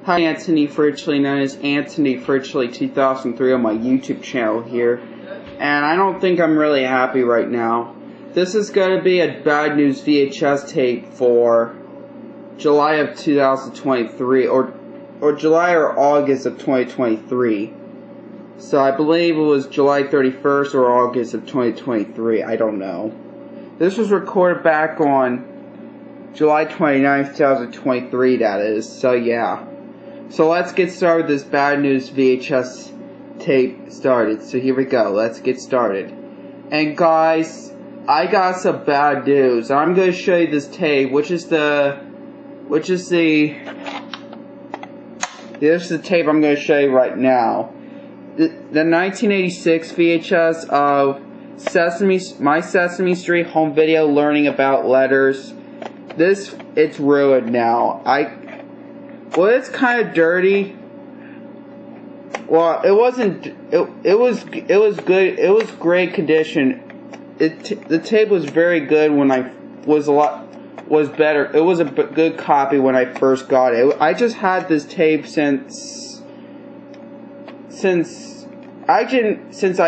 Hi, Anthony Fritchley, known as Anthony Fritchley 2003 on my YouTube channel here. And I don't think I'm really happy right now. This is going to be a bad news VHS tape for July of 2023, or July or August of 2023. So I believe it was July 31st or August of 2023, I don't know. This was recorded back on July 29th, 2023, that is, so yeah. So let's get started with this bad news VHS tape started. So here we go, let's get started. And guys, I got some bad news. I'm going to show you this tape, this is the tape I'm going to show you right now. The 1986 VHS of My Sesame Street home video learning about letters. It's ruined now. Well, it's kind of dirty. Well, it wasn't. It was good. It was great condition. The tape was very good when was better. It was a good copy when I first got it. I just had this tape since I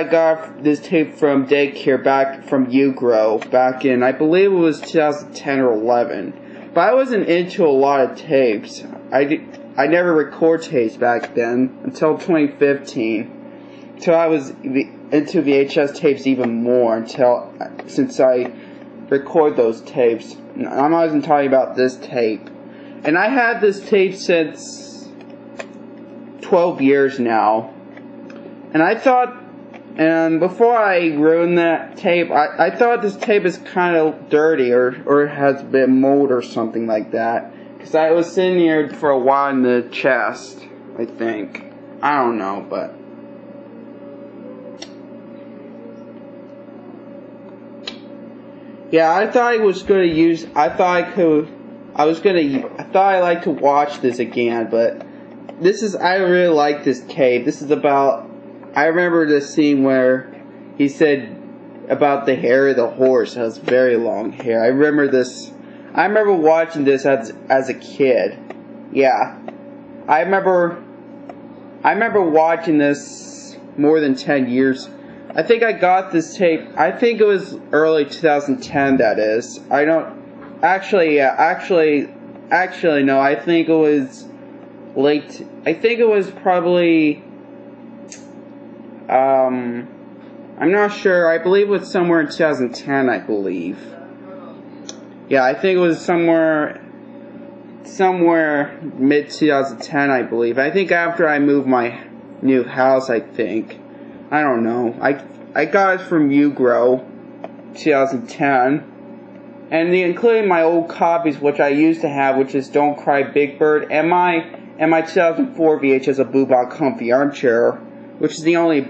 got this tape from daycare back from Ugrow back in, I believe it was 2010 or 11. But I wasn't into a lot of tapes. I never record tapes back then until 2015. So I was into VHS tapes even more since I record those tapes. I'm not even talking about this tape. And I had this tape since 12 years now. And I thought, and before I ruined that tape, I thought this tape is kind of dirty or it has a bit of mold or something like that. Because I was sitting here for a while in the chest, I think. I don't know, but. Yeah, I thought I was going to use, I thought I'd like to watch this again, but I really like this tape. This is about, I remember the scene where he said about the hair of the horse. It has very long hair. I remember watching this as a kid. Yeah. I remember watching this more than 10 years. I think I got this tape, I think it was early 2010, that is. I don't, actually, no, I think it was late, I think it was probably, I'm not sure. I believe it was somewhere in 2010, I believe. Yeah, I think it was somewhere mid-2010, I believe. I think after I moved my new house, I think. I don't know. I got it from Ugrow, 2010. And including my old copies, which I used to have, which is Don't Cry Big Bird, and my 2004 VHS of Boobot Comfy Armchair, which is the only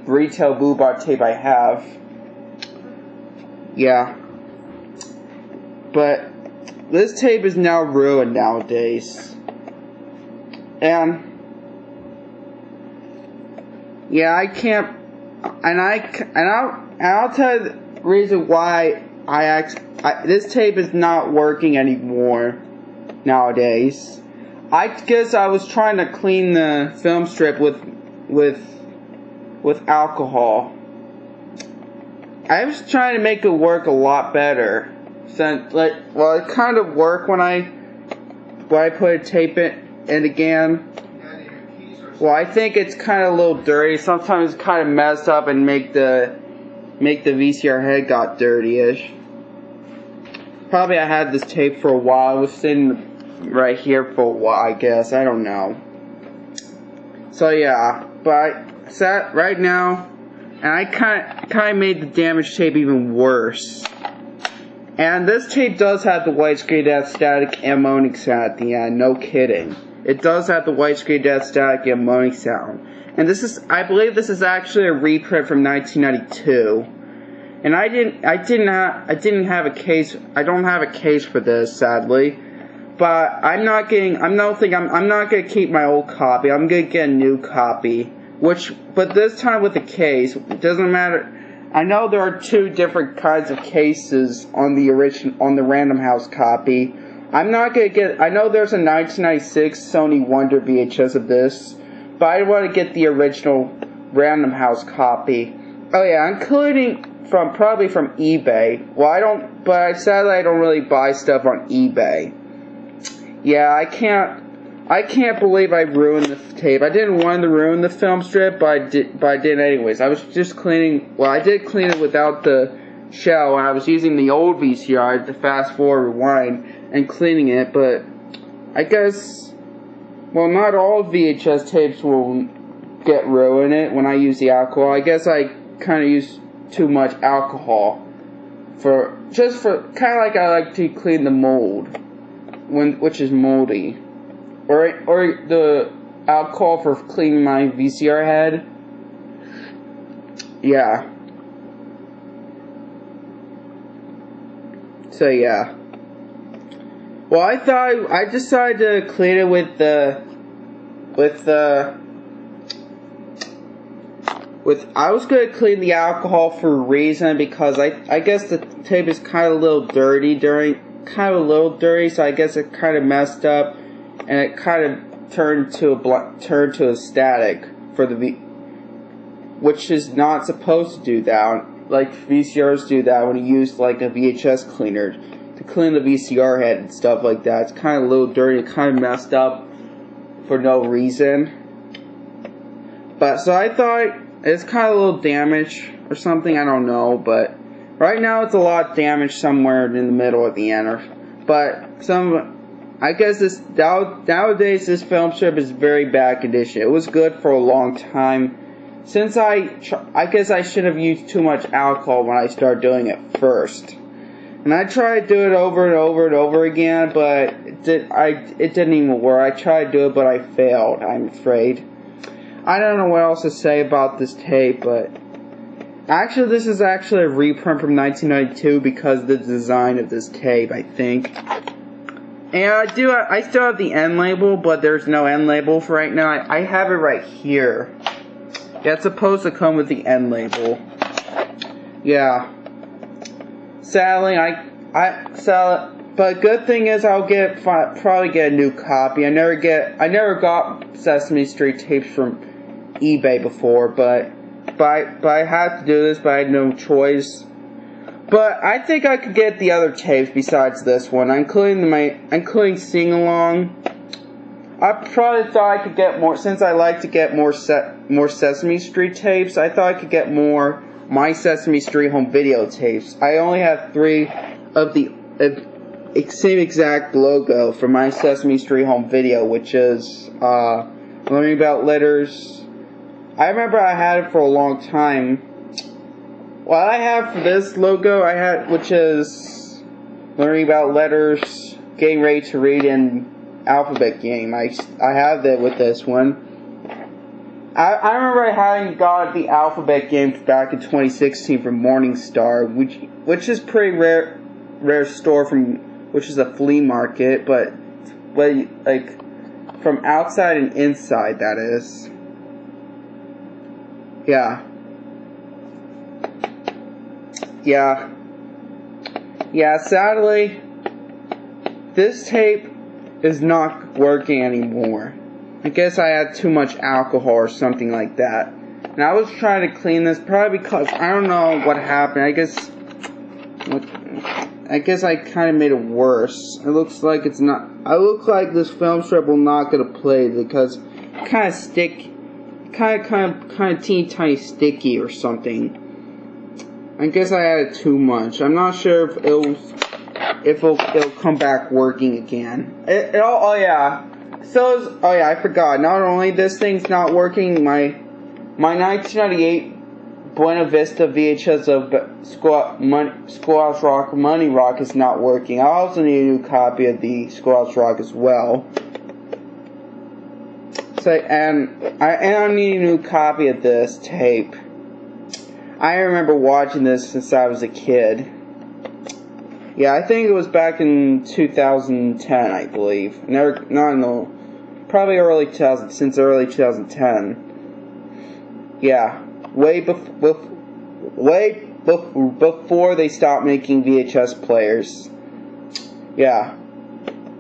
retail Boobot tape I have. Yeah. But this tape is now ruined nowadays. And yeah, I can't, and I'll tell you the reason why this tape is not working anymore nowadays. I guess I was trying to clean the film strip with alcohol. I was trying to make it work a lot better. It kind of worked when I put a tape in again. Well, I think it's kind of a little dirty. Sometimes it's kind of messed up and make the VCR head got dirty-ish. Probably I had this tape for a while. I was sitting right here for a while, I guess. I don't know. So yeah, but I sat right now, and I kind of made the damaged tape even worse. And this tape does have the widescreen death static and moaning sound at the end. No kidding. It does have the widescreen death static and moaning sound. And I believe this is actually a reprint from 1992. And I don't have a case for this, sadly. But I'm not gonna keep my old copy. I'm gonna get a new copy. But this time with a case. It doesn't matter. I know there are two different kinds of cases on the Random House copy. I'm not gonna get. I know there's a 1996 Sony Wonder VHS of this, but I want to get the original Random House copy. Oh yeah, including probably from eBay. Well, I don't, but sadly I don't really buy stuff on eBay. Yeah, I can't believe I ruined the tape. I didn't want to ruin the film strip, but I did anyways. I was just cleaning. Well, I did clean it without the shell, and I was using the old VCR to fast forward, rewind, and cleaning it. But I guess, well, not all VHS tapes will get ruined when I use the alcohol. I guess I kind of use too much alcohol for kind of like I like to clean the mold which is moldy, or the alcohol for cleaning my VCR head. Yeah. So yeah. Well, I decided to clean it with I was going to clean the alcohol for a reason, because I guess the tape is kind of a little dirty so I guess it kind of messed up, and it kind of turned to a static for the which is not supposed to do that, like VCRs do that when you use like a VHS cleaner to clean the VCR head and stuff like that. It's kind of a little dirty, kind of messed up for no reason. But so I thought it's kind of a little damaged or something, I don't know, but right now it's a lot damaged somewhere in the middle at the end. But I guess nowadays this film strip is very bad condition. It was good for a long time. Since I guess I should have used too much alcohol when I started doing it first. And I tried to do it over and over and over again, but it didn't even work. I tried to do it, but I failed, I'm afraid. I don't know what else to say about this tape, but actually this is actually a reprint from 1992 because of the design of this tape, I think. And I still have the end label, but there's no end label for right now. I have it right here. Yeah, it's supposed to come with the end label. Yeah. Sadly, but good thing is I'll probably get a new copy. I never got Sesame Street tapes from eBay before, but I had to do this, but I had no choice. But I think I could get the other tapes besides this one, including Sing Along. I probably thought I could get more, since I like to get more Sesame Street tapes. I thought I could get more My Sesame Street Home Video tapes. I only have 3 of the same exact logo for My Sesame Street Home Video, which is Learning About Letters. I remember I had it for a long time. What I have for this logo, which is Learning About Letters, Getting Ready to Read, and Alphabet Game. I have that with this one. I remember I having got the Alphabet Game back in 2016 from Morningstar, which is pretty rare store which is a flea market, but like from outside and inside, that is. Yeah. Sadly, this tape is not working anymore. I guess I had too much alcohol or something like that. And I was trying to clean this, probably because I don't know what happened. I guess I kind of made it worse. It looks like it's not. I look like this film strip will not gonna play because it kind of teeny tiny sticky or something. I guess I added too much. I'm not sure if it'll come back working again. I forgot. Not only this thing's not working, my 1998 Buena Vista VHS of Schoolhouse Rock Money Rock is not working. I also need a new copy of the Schoolhouse Rock as well. And I need a new copy of this tape. I remember watching this since I was a kid. Yeah, I think it was back in 2010, I believe. Probably early 2000, since early 2010. Yeah, way before they stopped making VHS players. Yeah.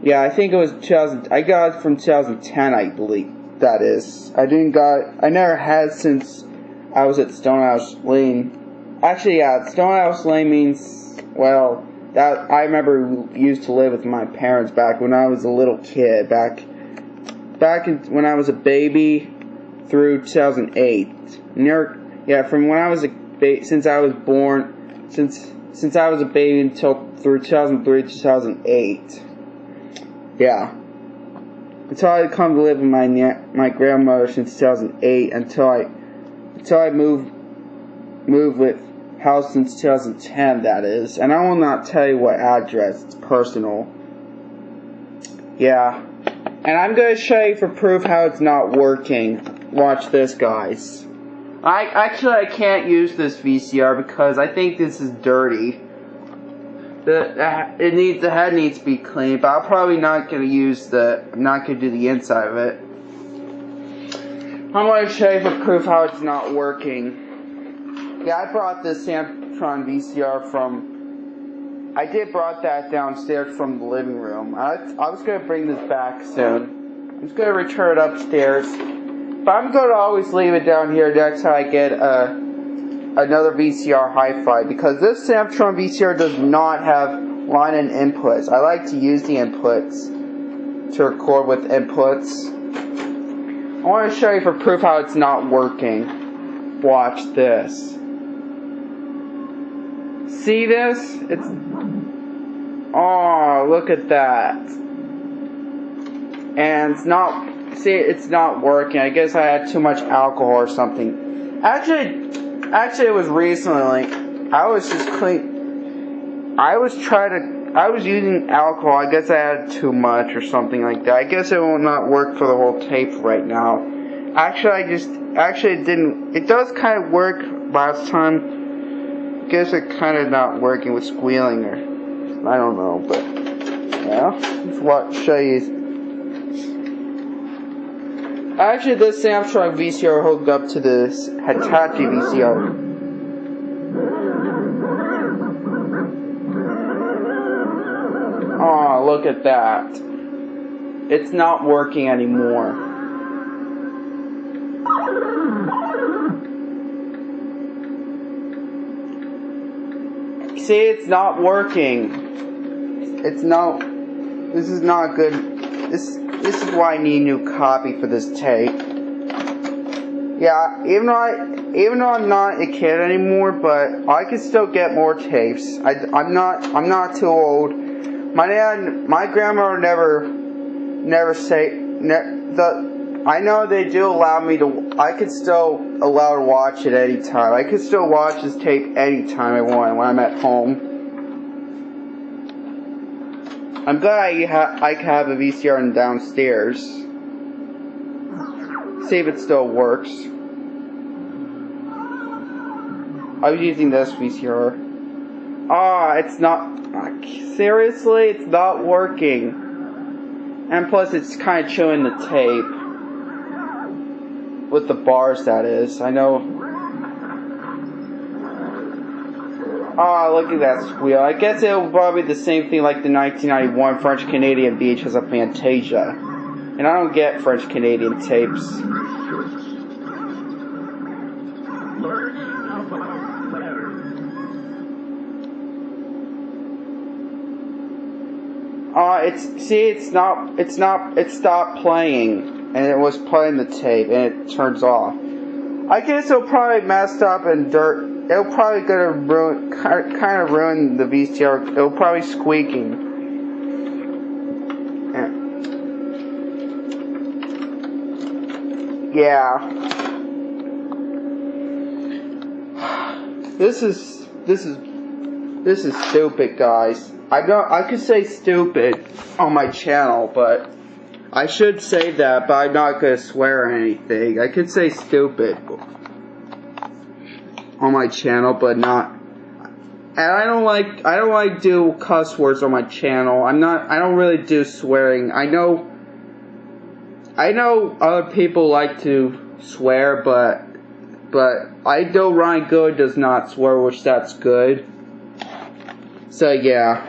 Yeah, I think it was 2000. I got it from 2010, I believe. That is. I never had it since I was at Stonehouse Lane. Actually, yeah, Stonehouse Lane means, well, that I remember we used to live with my parents back when I was a little kid, back when I was a baby through 2008. From when I was since I was born, since I was a baby until through 2003, 2008. Yeah. Until I come to live with my grandmother since 2008, until I moved with house since 2010, that is. And I will not tell you what address, it's personal. Yeah. And I'm going to show you for proof how it's not working. Watch this, guys. I can't use this VCR because I think this is dirty. The head needs to be cleaned, but I'm probably not going to do the inside of it. I'm going to show you for proof how it's not working. Yeah, I brought this Samtron VCR brought that downstairs from the living room. I was going to bring this back soon. I'm just going to return it upstairs. But I'm going to always leave it down here next time I get another VCR hi-fi, because this Samtron VCR does not have line-in inputs. I like to use the inputs to record with inputs. I want to show you for proof how it's not working. Watch this. See this? Oh, look at that. And it's not working. I guess I had too much alcohol or something. Actually, it was recently. I was using alcohol. I guess I had too much or something like that. I guess it will not work for the whole tape right now. It does kind of work last time. I guess it kind of not working with squealing or, I don't know, but, yeah. Show you. Actually, this Samsung VCR hooked up to this Hitachi VCR. Oh, look at that. It's not working anymore. See, it's not working. This is not good. This is why I need a new copy for this tape. Yeah, even though I'm not a kid anymore, but I can still get more tapes. I'm not too old. My grandmother never say. I know they do allow me to. I could still allow to watch it anytime. I could still watch this tape anytime I want when I'm at home. I'm glad I have a VCR downstairs. See if it still works. I was using this VCR. It's not. Seriously, it's not working. And plus, it's kind of chewing the tape. With the bars, that is. I know. Look at that squeal. I guess it'll probably be the same thing like the 1991 French-Canadian VHS of Fantasia. And I don't get French-Canadian tapes. It stopped playing. And it was playing the tape, and it turns off. I guess it'll probably messed up and dirt. It'll probably kind of ruin the VCR. It'll probably squeaking. Yeah. This is stupid, guys. I could say stupid on my channel, but I should say that, but I'm not gonna swear or anything. I could say stupid on my channel, but not. And I don't like do cuss words on my channel. I don't really do swearing. I know other people like to swear, but I know Ryan Good does not swear, which that's good. So yeah.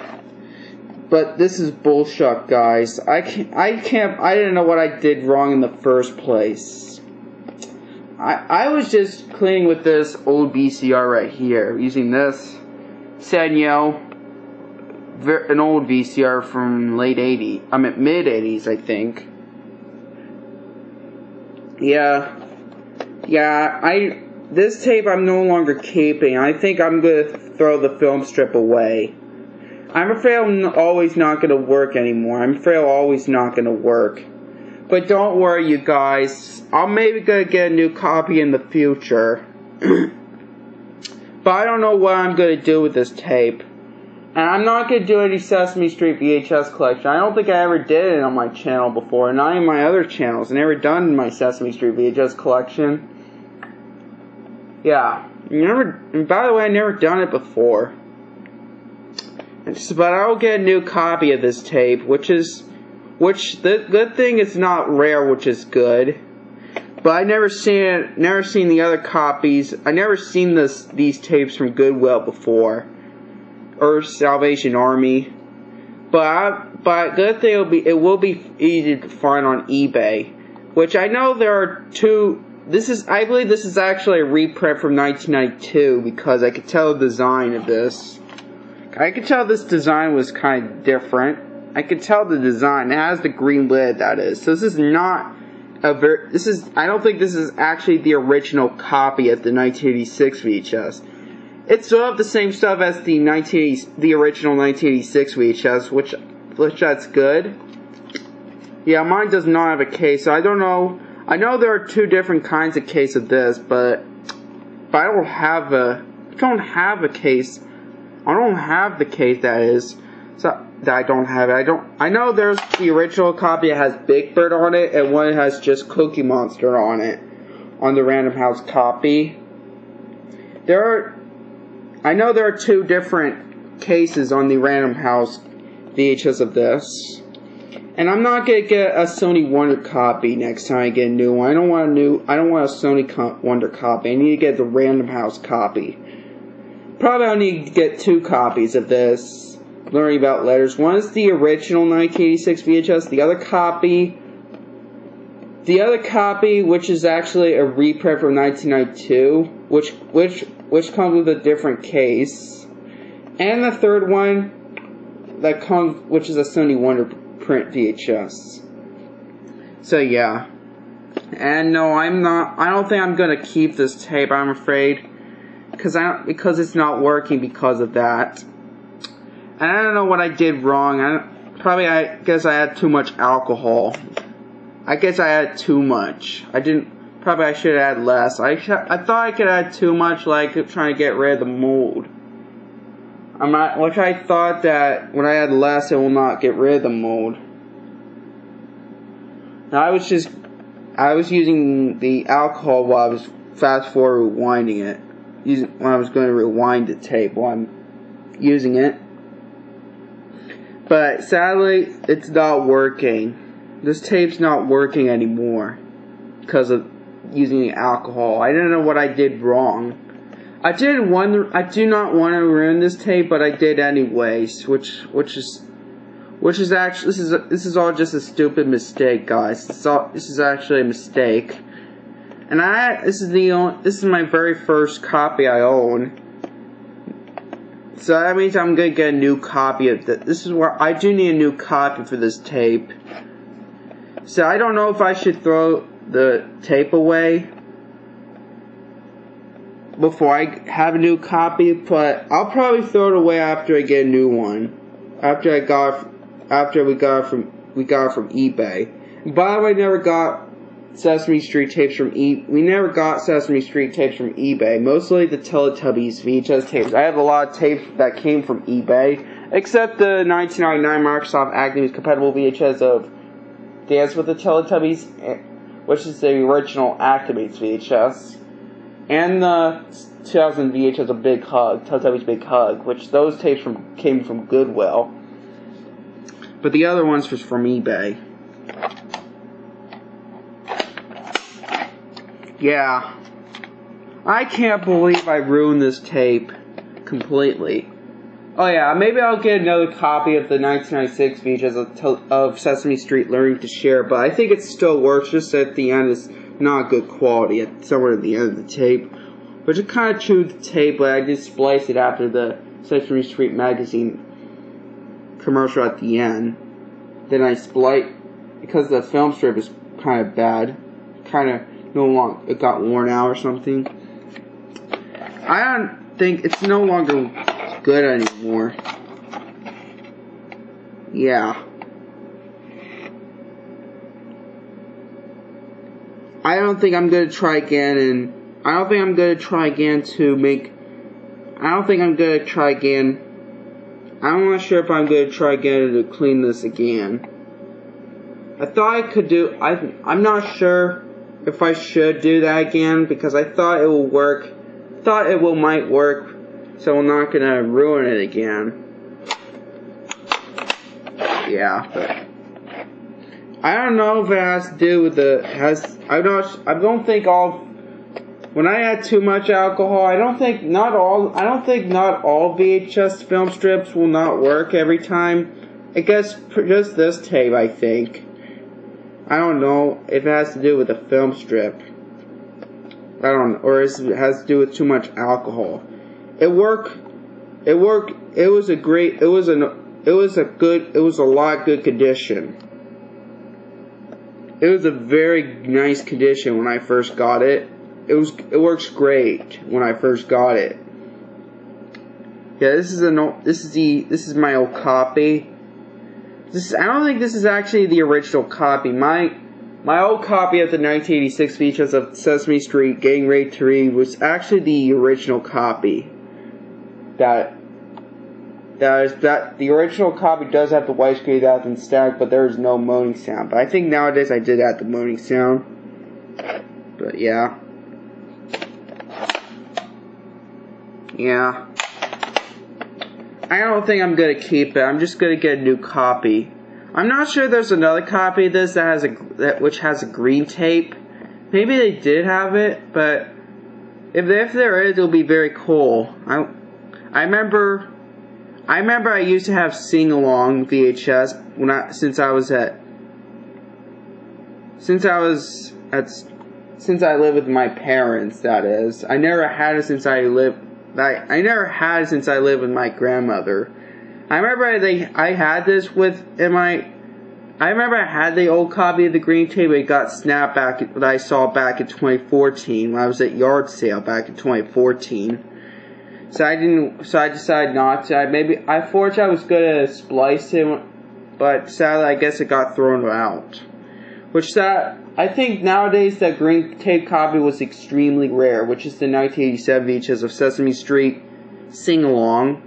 But this is bullshit, guys. I didn't know what I did wrong in the first place. I was just cleaning with this old VCR right here, using this Sanyo, an old VCR from late 80s, mid 80s, I think. This tape I'm no longer keeping. I think I'm gonna throw the film strip away. I'm afraid I'm always not gonna work anymore. I'm afraid I'm always not gonna work. But don't worry, you guys. I'm maybe gonna get a new copy in the future. But I don't know what I'm gonna do with this tape. And I'm not gonna do any Sesame Street VHS collection. I don't think I ever did it on my channel before, not in my other channels. I never done my Sesame Street VHS collection. Yeah, and by the way, I never done it before. But I'll get a new copy of this tape, which the good thing is not rare, which is good. But I never seen the other copies. I never seen these tapes from Goodwill before, or Salvation Army. But good thing it will be easy to find on eBay, which I know there are two. I believe this is actually a reprint from 1992 because I could tell the design of this. I could tell this design was kind of different. I could tell the design. It has the green lid, that is. So this is not I don't think this is actually the original copy of the 1986 VHS. It still have the same stuff as the original 1986 VHS, which that's good. Yeah, mine does not have a case, so I don't know. I know there are two different kinds of case of this, but I don't have a case. I don't have the case, that is. So that I don't have it. I know there's the original copy that has Big Bird on it, and one that has just Cookie Monster on it, on the Random House copy. I know there are two different cases on the Random House VHS of this. And I'm not gonna get a Sony Wonder copy next time I get a new one. I don't want a Sony Wonder copy. I need to get the Random House copy. Probably I'll need to get two copies of this. Learning about letters. One is the original 1986 VHS. The other copy, which is actually a reprint from 1992, which comes with a different case. And the third one which is a Sony Wonder print VHS. So yeah. And no, I don't think I'm gonna keep this tape, I'm afraid. Because it's not working because of that. And I don't know what I did wrong. I guess I had too much alcohol. I guess I had too much. Probably I should have had less. I thought I could add too much, like trying to get rid of the mold. Which I thought that when I add less, it will not get rid of the mold. Now I was using the alcohol while I was fast forward rewinding it. When I was going to rewind the tape while I'm using it. But sadly, it's not working. This tape's not working anymore because of using the alcohol. I don't know what I did wrong. I do not want to ruin this tape, but I did anyways, which is actually this is all just a stupid mistake, guys. This is actually a mistake. And this is my very first copy I own. So that means I'm gonna get a new copy of this. This is where I do need a new copy for this tape. So I don't know if I should throw the tape away before I have a new copy, but I'll probably throw it away after I get a new one. After we got it from eBay. And by the way, never got Sesame Street tapes from We never got Sesame Street tapes from eBay. Mostly the Teletubbies VHS tapes. I have a lot of tapes that came from eBay, except the 1999 Microsoft Activision compatible VHS of Dance with the Teletubbies, which is the original Activates VHS, and the 2000 VHS of Big Hug, Teletubbies Big Hug, which those tapes came from Goodwill, but the other ones was from eBay. Yeah, I can't believe I ruined this tape completely. Oh yeah, maybe I'll get another copy of the 1996 features of Sesame Street Learning to Share, but I think it still works, just at the end it's not good quality, at somewhere at the end of the tape. But I kind of chewed the tape, but I just spliced it after the Sesame Street magazine commercial at the end. Then I spliced, because the film strip is kind of bad, it got worn out or something. I don't think it's no longer good anymore. Yeah. I don't think I'm gonna try again, and I don't think I'm gonna try again I'm not sure if I'm gonna try again to clean this again. I thought I could do, I'm not sure if I should do that again, because I thought it will work, might work, so I'm not gonna ruin it again. Yeah, but I don't know if it has to do with when I add too much alcohol, I don't think not all VHS film strips will not work every time. I guess just this tape, I think. I don't know if it has to do with the film strip. I don't know, or it has to do with too much alcohol. It was a lot good condition. It was a very nice condition when I first got it. It works great when I first got it. Yeah, this is my old copy. I don't think this is actually the original copy. My old copy of the 1986 features of Sesame Street Getting Ready to Read was actually the original copy. The original copy does have the white screen that's in stack, but there is no moaning sound. But I think nowadays I did add the moaning sound. But yeah. Yeah. I don't think I'm gonna keep it. I'm just gonna get a new copy. I'm not sure there's another copy of this which has a green tape. Maybe they did have it, but if there is, it'll be very cool. I remember I used to have sing-along VHS since I lived with my parents, that is. I never had it since I lived with my grandmother. I remember I had the old copy of the green tape. It got snapped that I saw back in 2014 when I was at yard sale back in 2014. So I decided not to. I thought I was gonna splice it, but sadly I guess it got thrown out. I think nowadays that green tape copy was extremely rare, which is the 1987 VHS of Sesame Street Sing Along.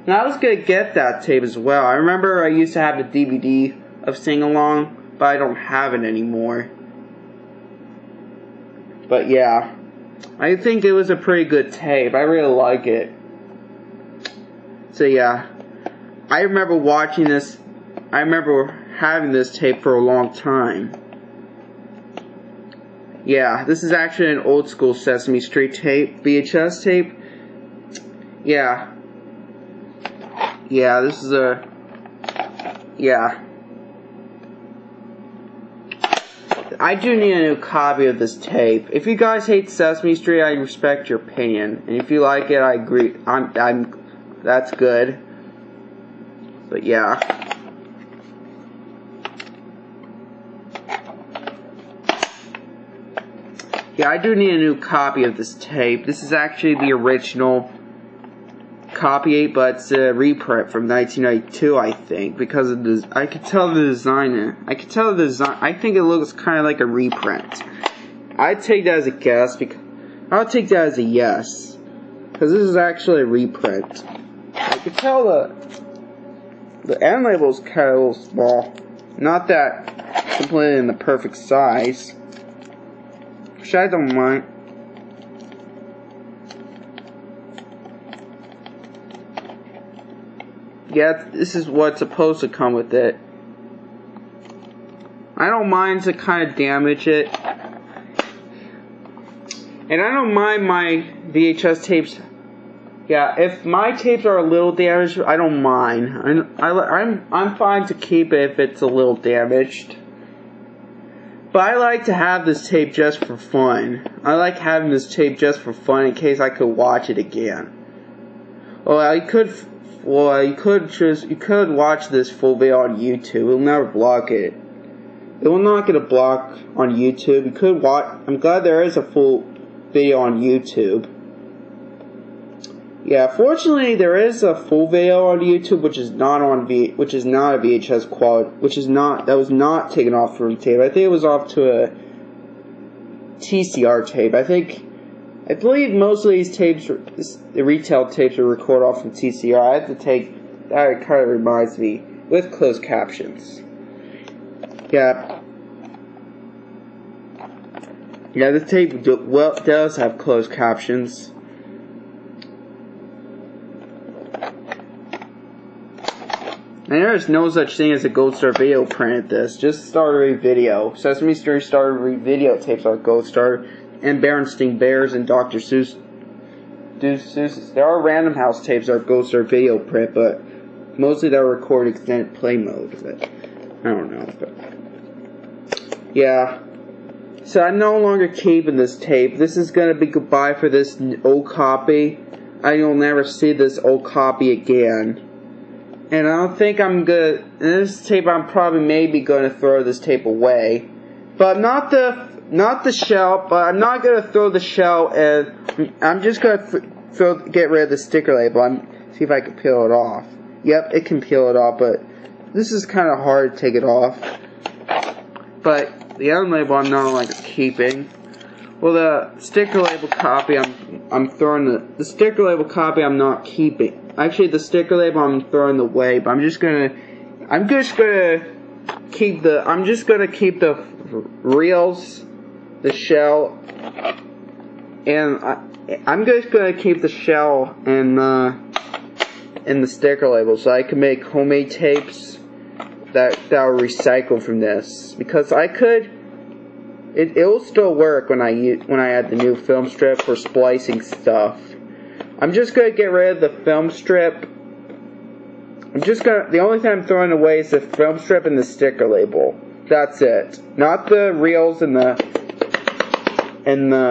And I was gonna get that tape as well. I remember I used to have the DVD of Sing Along, but I don't have it anymore. But yeah, I think it was a pretty good tape. I really like it. So yeah, I remember watching this. I remember having this tape for a long time. Yeah, this is actually an old school Sesame Street tape, VHS tape. Yeah. Yeah, this is yeah. I do need a new copy of this tape. If you guys hate Sesame Street, I respect your opinion. And if you like it, I agree. That's good. But yeah. Yeah, I do need a new copy of this tape. This is actually the original copy, but it's a reprint from 1992, I think, because of this. I could tell the design. I think it looks kind of like a reprint. I'd take that as a guess. I'll take that as a yes, because this is actually a reprint. I could tell the end label is kind of a little small. Not that completely in the perfect size. Which I don't mind. Yeah, this is what's supposed to come with it. I don't mind to kind of damage it. And I don't mind my VHS tapes. Yeah, if my tapes are a little damaged, I don't mind. I'm fine to keep it if it's a little damaged. But I like to have this tape just for fun. I like having this tape just for fun in case I could watch it again. Well, you could watch this full video on YouTube. It'll never block it. It will not get a block on YouTube. You could watch. I'm glad there is a full video on YouTube. Yeah, fortunately there is a full video on YouTube which is not a VHS quality, that was not taken off from tape. I think it was off to a TCR tape. I believe most of these tapes, the retail tapes, are recorded off from TCR. That kind of reminds me, with closed captions. Yeah. Yeah, this tape does have closed captions. And there is no such thing as a Gold Star video printed this. Just Starter Video. Sesame Street Starter videotapes are Gold Star. And Berenstain Bears and Dr. Seuss. There are Random House tapes that are Gold Star video print, but mostly they're recorded extended play mode. But I don't know. But yeah. So I'm no longer keeping this tape. This is going to be goodbye for this old copy. You'll never see this old copy again. And I don't think I'm gonna. In this tape, I'm probably maybe gonna throw this tape away, but not the shell. But I'm not gonna throw the shell, and I'm just gonna get rid of the sticker label. See if I can peel it off. Yep, it can peel it off, but this is kind of hard to take it off. But the other label I'm not like keeping. Well, the sticker label copy I'm throwing the sticker label copy I'm not keeping. Actually, the sticker label I'm throwing away, but I'm just gonna keep the reels, the shell, and I'm just gonna keep the shell and the sticker label, so I can make homemade tapes that are recycled from this, because I could. It will still work when I add the new film strip for splicing stuff. I'm just gonna get rid of the film strip. The only thing I'm throwing away is the film strip and the sticker label. That's it. Not the reels and the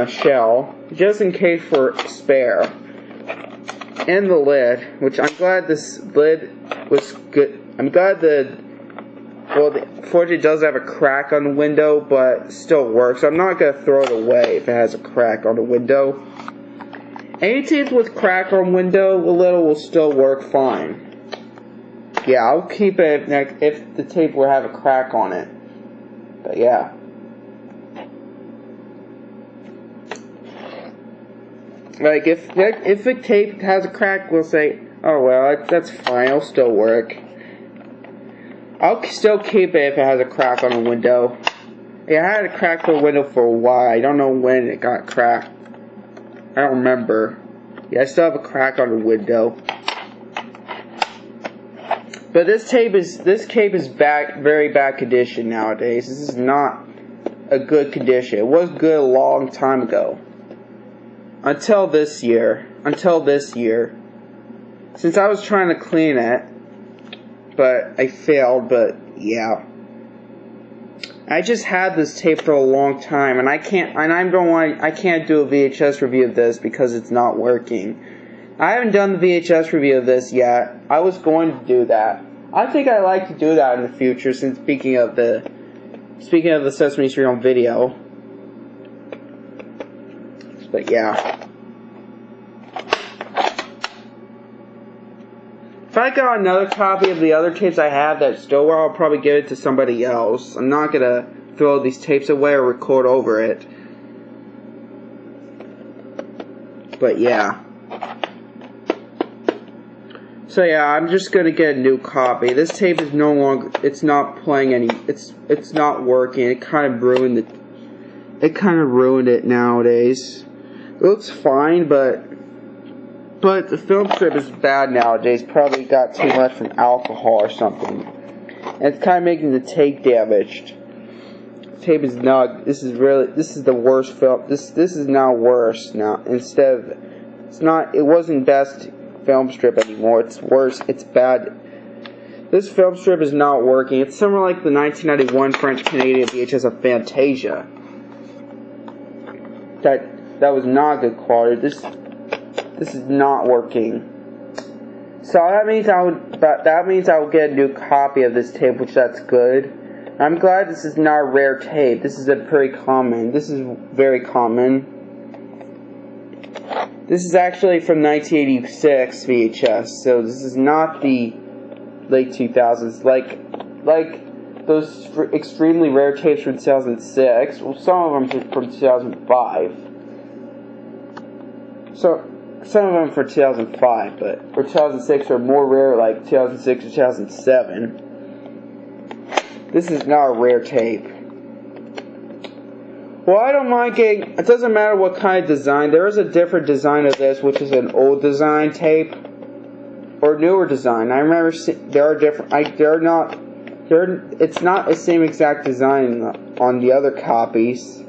shell. Just in case for spare. And the lid, which I'm glad this lid was good. I'm glad fortunately it does have a crack on the window, but still works. I'm not gonna throw it away if it has a crack on the window. Any tapes with crack on window, a little will still work fine. Yeah, I'll keep it if the tape will have a crack on it. But yeah. Like if a tape has a crack, we'll say, oh well, that's fine. It'll still work. I'll still keep it if it has a crack on the window. Yeah, I had a crack on the window for a while. I don't know when it got cracked. I don't remember. Yeah, I still have a crack on the window. But this tape is very bad condition nowadays. This is not a good condition. It was good a long time ago. Until this year. Since I was trying to clean it, but I failed, but yeah. I just had this tape for a long time, and I can't do a VHS review of this because it's not working. I haven't done the VHS review of this yet. I was going to do that. I think I'd like to do that in the future, since speaking of the Sesame Street on video. But yeah. If I got another copy of the other tapes I have that still work, I'll probably give it to somebody else. I'm not gonna throw these tapes away or record over it. But yeah. So yeah, I'm just gonna get a new copy. This tape is no longer. It's not playing any. It's not working. It kind of ruined it. It kind of ruined it nowadays. It looks fine, but the film strip is bad nowadays. Probably got too much from alcohol or something. And it's kind of making the tape damaged. The tape is not. This is the worst film. This is now worse now. Instead of It wasn't best film strip anymore. It's worse. It's bad. This film strip is not working. It's similar like the 1991 French-Canadian VHS of Fantasia. That was not good quality. This is not working. So that means I will get a new copy of this tape, which that's good. I'm glad this is not a rare tape. This is very common. This is very common. This is actually from 1986 VHS, so this is not the late 2000s. Like those extremely rare tapes from 2006. Well, some of them from 2005. So some of them for 2005, but for 2006 are more rare, like 2006 or 2007. This is not a rare tape. Well, I don't mind getting. It doesn't matter what kind of design. There is a different design of this, which is an old design tape or newer design. I remember there are different. It's not the same exact design on the other copies.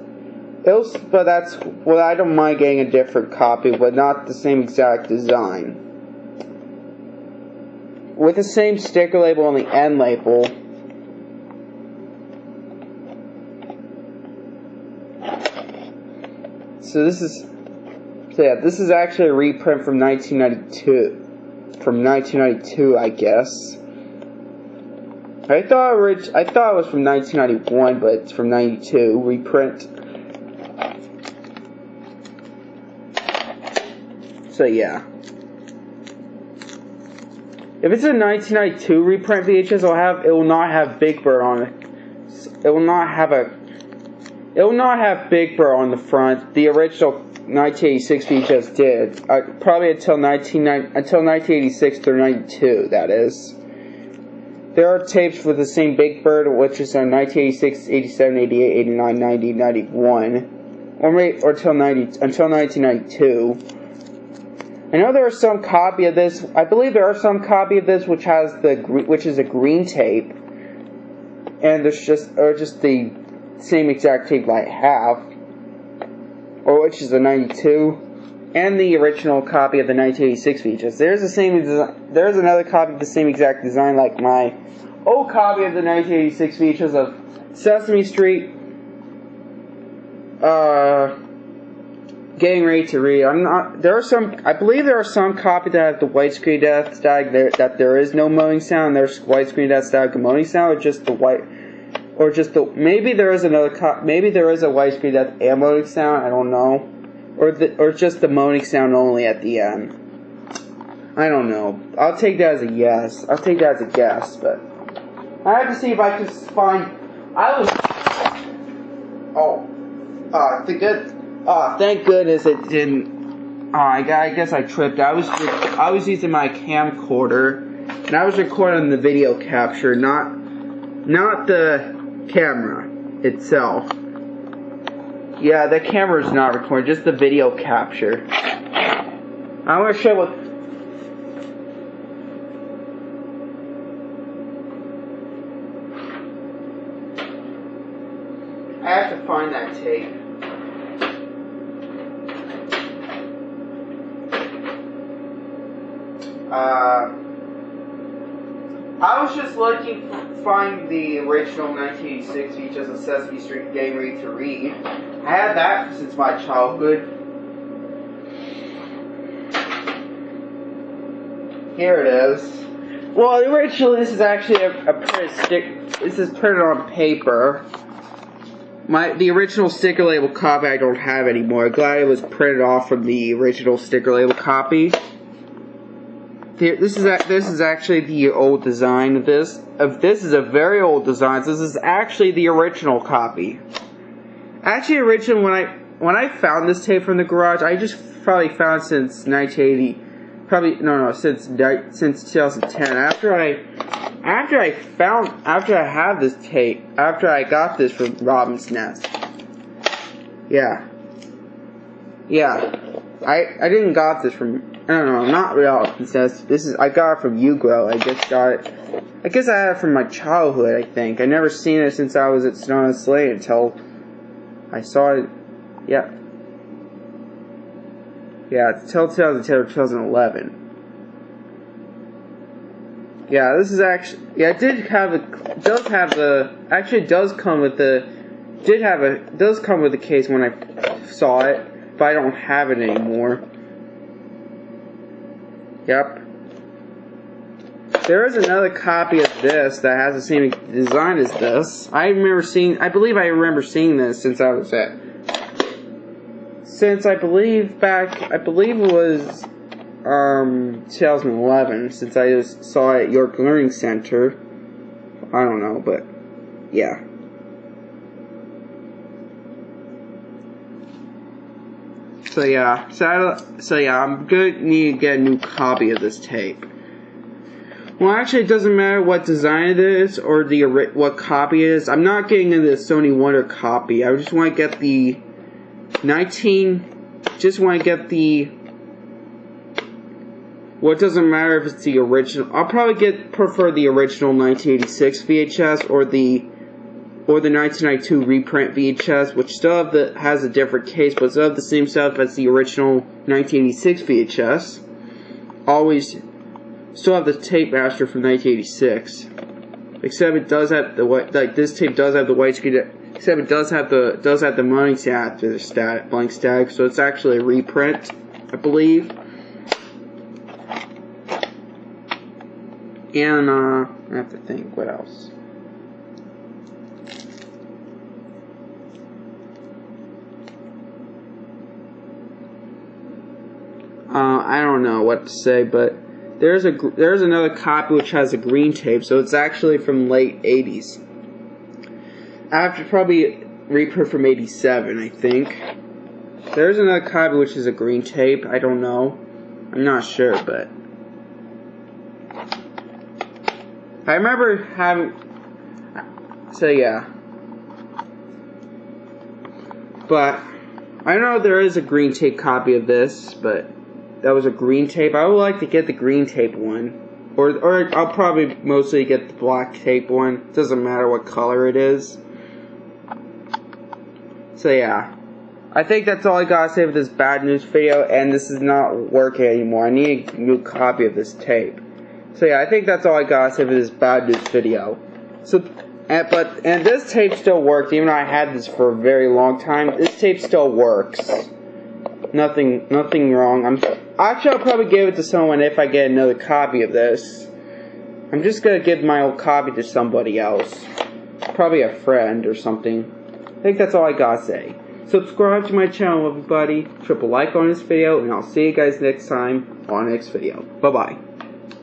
But that's, well, I don't mind getting a different copy, but not the same exact design. With the same sticker label on the end label. So this is actually a reprint from 1992. From 1992, I guess. I thought it was from 1991, but it's from 92 reprint. So yeah. If it's a 1992 reprint VHS, it will not have Big Bird on it. It will not have Big Bird on the front. The original 1986 VHS did. Probably until 1986 through 92, that is. There are tapes with the same Big Bird, which is on 1986, 87, 88, 89, 90, 91, or until 1992. I know there are some copy of this. I believe there are some copy of this which is a green tape, and there's just the same exact tape I have, or which is the 92, and the original copy of the 1986 VHS. There's another copy of the same exact design, like my old copy of the 1986 VHS of Sesame Street. Getting ready to read. I believe there are some copies that have the widescreen depth static that there is no moaning sound. There's widescreen depth static and moaning sound, maybe there is a widescreen depth and moaning sound. I don't know, or just the moaning sound only at the end. I don't know. I'll take that as a yes. But I have to see if I can find. Thank goodness it didn't. I guess I tripped. I was using my camcorder, and I was recording the video capture, not the camera itself. Yeah, the camera's not recording, just the video capture. I want to show what. I have to find that tape. I was just looking to find the original 1986 VHS of Sesame Street Getting Ready to Read. I had that since my childhood. Here it is. Well, originally this is actually a printed stick. This is printed on paper. The original sticker label copy I don't have anymore. I'm glad it was printed off from the original sticker label copy. This is actually the old design of this. This is a very old design. This is actually the original copy. Actually, originally when I found this tape from the garage, I just probably found it since 1980. Since 2010. After I got this from Robin's Nest. Yeah. I didn't got this from. I don't know, not Robin's Nest. I got it from Ugrow. I guess I had it from my childhood, I think. I never seen it since I was at Snow and Slate until I saw it. Yeah. Yeah, it's till 2011. Yeah, this is actually, yeah, it does come with the case when I saw it, but I don't have it anymore. Yep. There is another copy of this that has the same design as this. I believe I remember seeing this since I believe it was 2011, since I just saw it at York Learning Center. I don't know, but yeah. So yeah, I'm gonna need to get a new copy of this tape. Well, actually, it doesn't matter what design it is or what copy it is. I'm not getting into the Sony Wonder copy. I just want to get the well, it doesn't matter if it's the original. I'll probably prefer the original 1986 VHS or the 1992 reprint VHS, which still has a different case, but still have the same stuff as the original 1986 VHS. Always still have the tape master from 1986, except it does have the white. Like this tape does have the white screen. Except it does have the money after the blank static, so it's actually a reprint, I believe. And I have to think what else. I don't know what to say, but there's another copy which has a green tape, so it's actually from late 80s. After probably reprint from 87, I think. There's another copy which is a green tape. I don't know. I'm not sure, but I remember having. So yeah. But I know there is a green tape copy of this, but that was a green tape. I would like to get the green tape one. Or I'll probably mostly get the black tape one. Doesn't matter what color it is. So yeah, I think that's all I gotta say for this bad news video, and this is not working anymore. I need a new copy of this tape. So yeah, I think that's all I gotta say for this bad news video. So, and this tape still works, even though I had this for a very long time. This tape still works. Nothing wrong. I'll probably give it to someone if I get another copy of this. I'm just gonna give my old copy to somebody else, probably a friend or something. I think that's all I gotta say. Subscribe to my channel, everybody. Triple like on this video, and I'll see you guys next time on the next video. Bye bye.